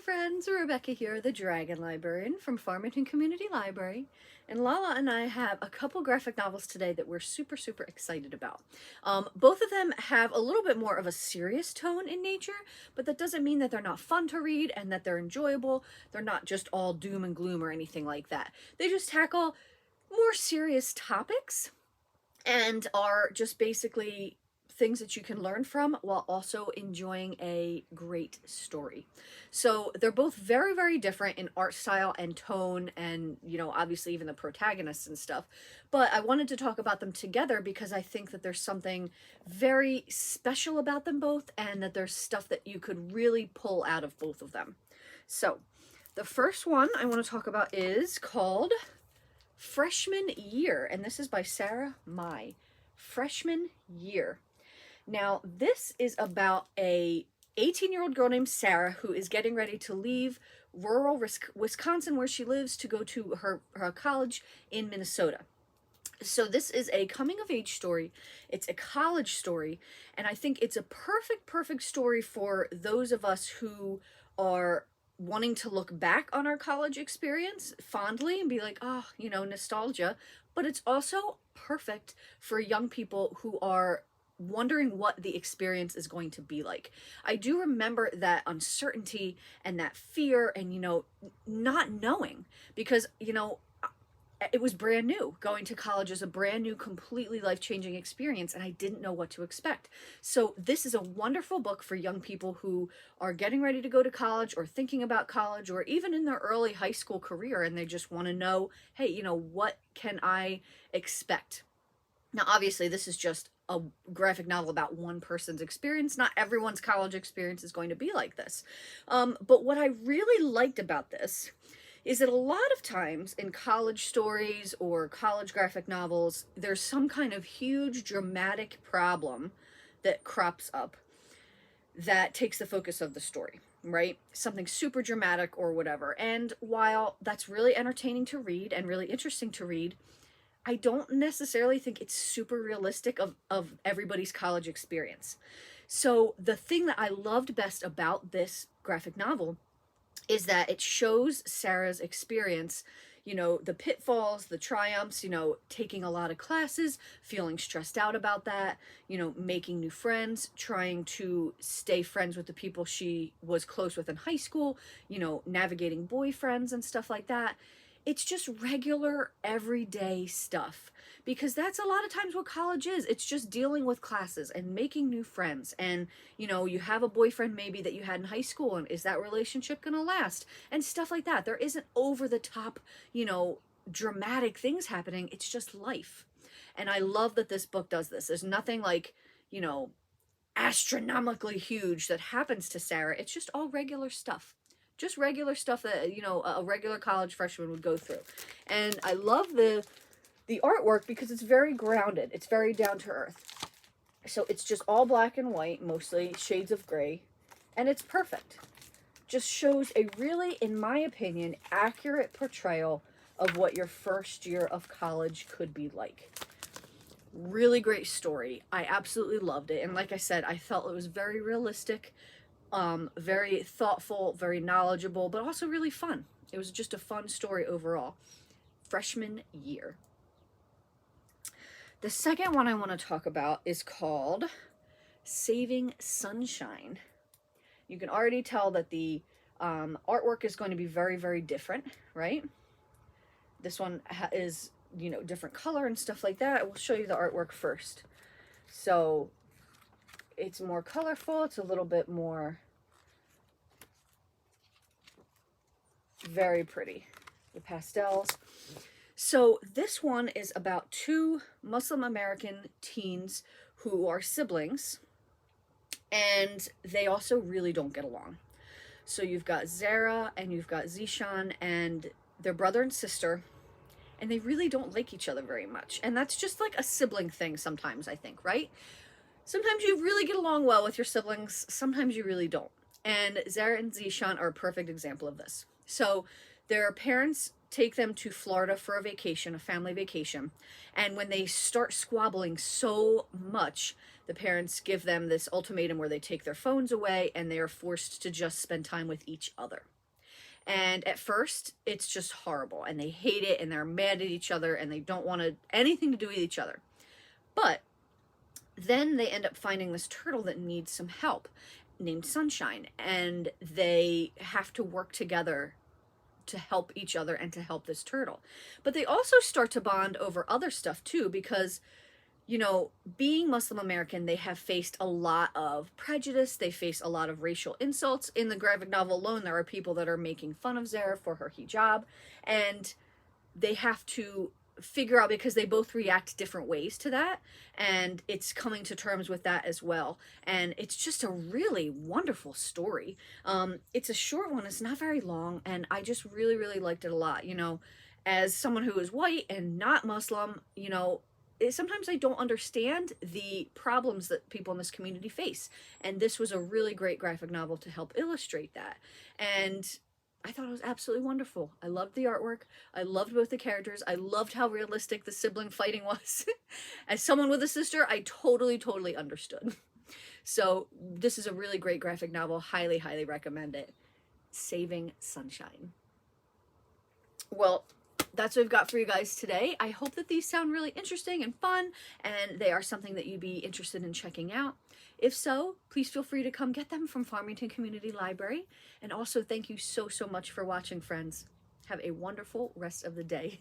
friends, Rebecca here, the Dragon Librarian from Farmington Community Library, and Lala and I have a couple graphic novels today that we're super excited about. Both of them have a little bit more of a serious tone in nature, but that doesn't mean that they're not fun to read and that they're enjoyable. They're not just all doom and gloom or anything like that. They just tackle more serious topics and are just basically things that you can learn from while also enjoying a great story. So they're both very different in art style and tone and, you know, obviously even the protagonists and stuff. But I wanted to talk about them together because I think that there's something very special about them both and that there's stuff that you could really pull out of both of them. So the first one I want to talk about is called Freshman Year, and this is by Sarah Mai. Freshman Year. Now, this is about a 18-year-old girl named Sarah who is getting ready to leave rural Wisconsin where she lives to go to her college in Minnesota. So this is a coming-of-age story. It's a college story, and I think it's a perfect story for those of us who are wanting to look back on our college experience fondly and be like, oh, you know, nostalgia. But it's also perfect for young people who are wondering what the experience is going to be like. I do remember that uncertainty and that fear and, you know, not knowing, because, you know, it was brand new. Going to college is a brand new, completely life-changing experience, and I didn't know what to expect. So this is a wonderful book for young people who are getting ready to go to college or thinking about college or even in their early high school career, and they just want to know, hey, you know, what can I expect? Now, obviously, this is just a graphic novel about one person's experience. Not everyone's college experience is going to be like this. But what I really liked about this is that a lot of times in college stories or college graphic novels, there's some kind of huge dramatic problem that crops up that takes the focus of the story, right? Something super dramatic or whatever. And while that's really entertaining to read and really interesting to read, I don't necessarily think it's super realistic of everybody's college experience. So the thing that I loved best about this graphic novel is that it shows Sarah's experience, you know, the pitfalls, the triumphs, you know, taking a lot of classes, feeling stressed out about that, you know, making new friends, trying to stay friends with the people she was close with in high school, you know, navigating boyfriends and stuff like that. It's just regular, everyday stuff, because that's a lot of times what college is. It's just dealing with classes and making new friends. And, you know, you have a boyfriend maybe that you had in high school, and is that relationship going to last? And stuff like that. There isn't over the top, you know, dramatic things happening. It's just life. And I love that this book does this. There's nothing like, you know, astronomically huge that happens to Sarah. It's just all regular stuff. Just regular stuff that, you know, a regular college freshman would go through. And I love the artwork because it's very grounded. It's very down to earth. So it's just all black and white, mostly shades of gray, and it's perfect. Just shows a really, in my opinion, accurate portrayal of what your first year of college could be like. Really great story. I absolutely loved it. And like I said, I felt it was very realistic. Very thoughtful, very knowledgeable, but also really fun. It was just a fun story overall. Freshman Year. The second one I want to talk about is called Saving Sunshine. You can already tell that the artwork is going to be very different, right? This one is, you know, different color and stuff like that. We'll show you the artwork first. So it's more colorful. It's a little bit more, very pretty, the pastels. So this one is about two Muslim American teens who are siblings, and they also really don't get along. So you've got Zara and you've got Zishan, and they're brother and sister, and they really don't like each other very much. And that's just like a sibling thing sometimes, I think, right? Sometimes you really get along well with your siblings, sometimes you really don't. And Zara and Zishan are a perfect example of this. So their parents take them to Florida for a vacation, a family vacation. And when they start squabbling so much, the parents give them this ultimatum where they take their phones away and they are forced to just spend time with each other. And at first, it's just horrible, and they hate it, and they're mad at each other, and they don't want anything to do with each other. But then they end up finding this turtle that needs some help, named Sunshine, and they have to work together to help each other and to help this turtle. But they also start to bond over other stuff too, because you know, being Muslim American, they have faced a lot of prejudice. They face a lot of racial insults. In the graphic novel alone, there are people that are making fun of Zara for her hijab, and they have to figure out, because they both react different ways to that, and it's coming to terms with that as well. And it's just a really wonderful story. It's a short one. It's not very long, and I just really, really liked it a lot. You know, as someone who is white and not Muslim, you know, sometimes I don't understand the problems that people in this community face. And this was a really great graphic novel to help illustrate that. And I thought it was absolutely wonderful. I loved the artwork. I loved both the characters. I loved how realistic the sibling fighting was. As someone with a sister, I totally, totally understood. So this is a really great graphic novel. Highly, highly recommend it. Saving Sunshine. Well, that's what I've got for you guys today. I hope that these sound really interesting and fun, and they are something that you'd be interested in checking out. If so, please feel free to come get them from Farmington Community Library. And also, thank you so, so much for watching, friends. Have a wonderful rest of the day.